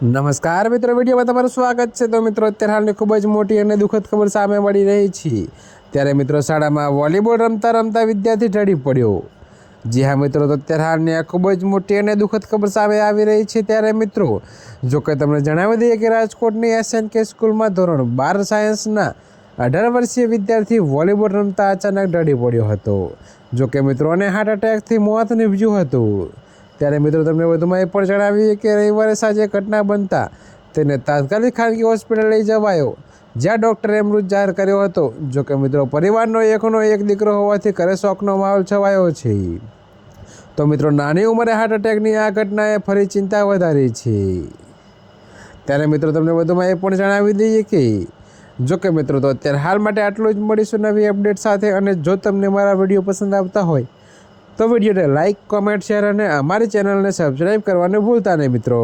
નમસ્કાર મિત્રો, વિડીયોમાં તમારું સ્વાગત છે। તો મિત્રો, અત્યારે હાલની ખૂબ જ મોટી અને દુઃખદ ખબર સામે મળી રહી છે। ત્યારે મિત્રો, શાળામાં વોલીબોલ રમતા રમતા વિદ્યાર્થી ઢળી પડ્યો। જી હા મિત્રો, તો અત્યારે હાલની આ ખૂબ જ મોટી અને દુઃખદ ખબર સામે આવી રહી છે। ત્યારે મિત્રો, જો કે તમને જણાવી દઈએ કે રાજકોટની SNK સ્કૂલમાં ધોરણ 12 સાયન્સના 18 વર્ષીય વિદ્યાર્થી વોલીબોલ રમતા અચાનક ઢળી પડ્યો હતો। જો કે મિત્રો, અને હાર્ટ એટેકથી મોત નીપજ્યું હતું। ત્યારે મિત્રો, તમને વધુમાં એ પણ જણાવીએ કે રવિવારે સાંજે ઘટના બનતા તેને તાત્કાલિક ખાનગી હોસ્પિટલ લઈ જવાયો, જ્યાં ડૉક્ટરે મૃત જાહેર કર્યો હતો। જો કે મિત્રો, પરિવારનો એક દીકરો હોવાથી ઘરે શોકનો માહોલ છવાયો છે। તો મિત્રો, નાની ઉંમરે હાર્ટ એટેકની આ ઘટનાએ ફરી ચિંતા વધારી છે। ત્યારે મિત્રો, તમને વધુમાં એ પણ જણાવી દઈએ કે જો કે મિત્રો, તો અત્યારે હાલ માટે આટલું જ। મળીશું નવી અપડેટ સાથે। અને જો તમને મારા વિડીયો પસંદ આવતા હોય તો વિડીયોને લાઇક, કોમેન્ટ, શેર અને અમારી ચેનલને સબસ્ક્રાઈબ કરવાનું ભૂલતા નહીં મિત્રો।